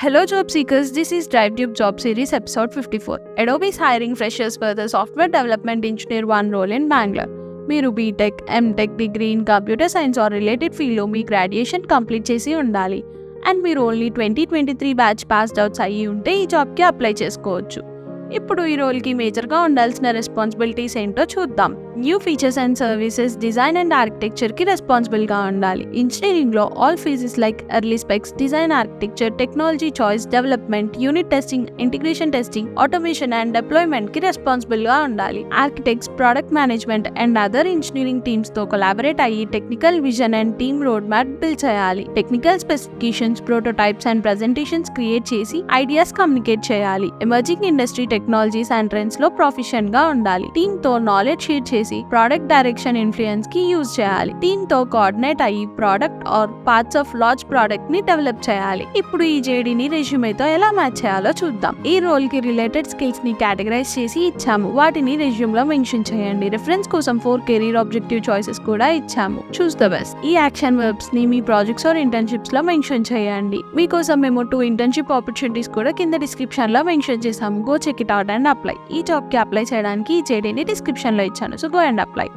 Hello job seekers, this is DriveTube Job Series episode 54. Adobe is hiring freshers for the Software Development Engineer 1 role in Bangalore. మీరు BTech, MTech degree in computer science or related ఫీల్డ్లో మీ graduation complete చేసి ఉండాలి and మీరు only 2023 batch passed outs అయ్యి ఉంటే ఈ జాబ్కి అప్లై చేసుకోవచ్చు. ఇప్పుడు ఈ రోల్కి మేజర్గా ఉండాల్సిన రెస్పాన్సిబిలిటీస్ ఏంటో చూద్దాం. New features and services design and ఆర్కిటెక్చర్కి రెస్పాన్సిబుల్గా ఉండాలి. ఇంజనీరింగ్లో all phases like early specs, design architecture, technology choice, development, unit testing, integration testing, automation and డిప్లాయ్మెంట్కి రెస్పాన్సిబుల్గా ఉండాలి. Architects, product management and other engineering టీమ్స్తో కొలాబరేట్ అయ్యి technical vision and team roadmap build చేయాలి. Technical specifications, prototypes and presentations create చేసి ideas communicate చేయాలి. Emerging industry technologies and trends లో profession గా ఉండాలి. టీమ్ తో నాలెడ్జ్ షేర్ చేసి ప్రోడక్ట్ డైరెక్షన్ ఇన్ఫ్లుయెన్స్ కి యూజ్ చేయాలి. టీమ్ తో కోఆర్డినేట్ అయ్యి product or parts of large product ని డెవలప్ చేయాలి. ఇప్పుడు ఈ జేడీని రెజ్యూమేతో ఎలా మ్యాచ్ చేయాలో చూద్దాం. ఈ రోల్ కి రిలేటెడ్ స్కిల్స్ ని కేటగరైజ్ చేసి ఇచ్చాము. వాటిని రెజ్యూమ్ లో మెన్షన్ చేయండి. రిఫరెన్స్ కోసం 4 కెరీర్ ఆబ్జెక్టివ్ చాయిసెస్ కూడా ఇచ్చాము. Choose the best. ఈ యాక్షన్ వర్బ్స్ ని మీ ప్రాజెక్ట్స్ ఆర్ ఇంటర్న్షిప్స్ లో మెన్షన్ చేయండి. మీకోసం మేము 2 ఇంటర్న్షిప్ ఆపర్చునిటీస్ కూడా కింద డిస్క్రిప్షన్ లో మెన్షన్ చేసాము. Go check it out and apply. ఈ జాబ్ కి అప్లై చేయడానికి ఈ జేడీని డిస్క్రిప్షన్ లో ఇచ్చాను. So go and apply.